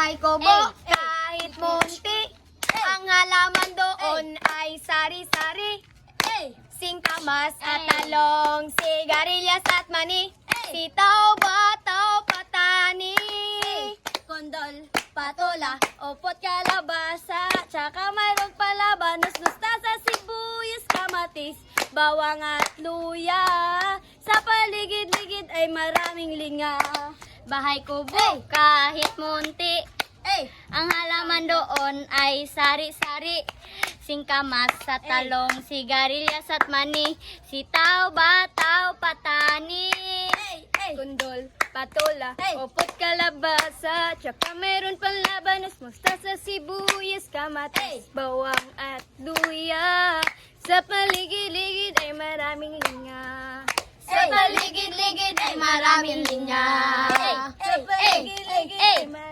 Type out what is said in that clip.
Bahay kubo, kahit munti. Ang halaman doon ay sari-sari. Singkamas at talong, sigarilyas at mani. Sitaw, bataw, patani. Kondol, patola, opot, kalabasa. Tsaka mayroong palabanos, mustasa, sibuyas, kamatis, bawang at luya. Sa paligid-ligid ay maraming linga. Bahay kubo, kahit munti. Ang halaman doon ay sari-sari. Singkamas sa talong, sigarilyas at mani. Sitaw, bataw, patani. Kundol, patola, opot, kalabasa. Tsaka meron pang labanos, mustasa, sibuyas, kamatis, bawang at luya. Sa paligid-ligid ay maraming linga. Sa paligid-ligid ay maraming linga. Sa paligid-ligid ay maraming linga.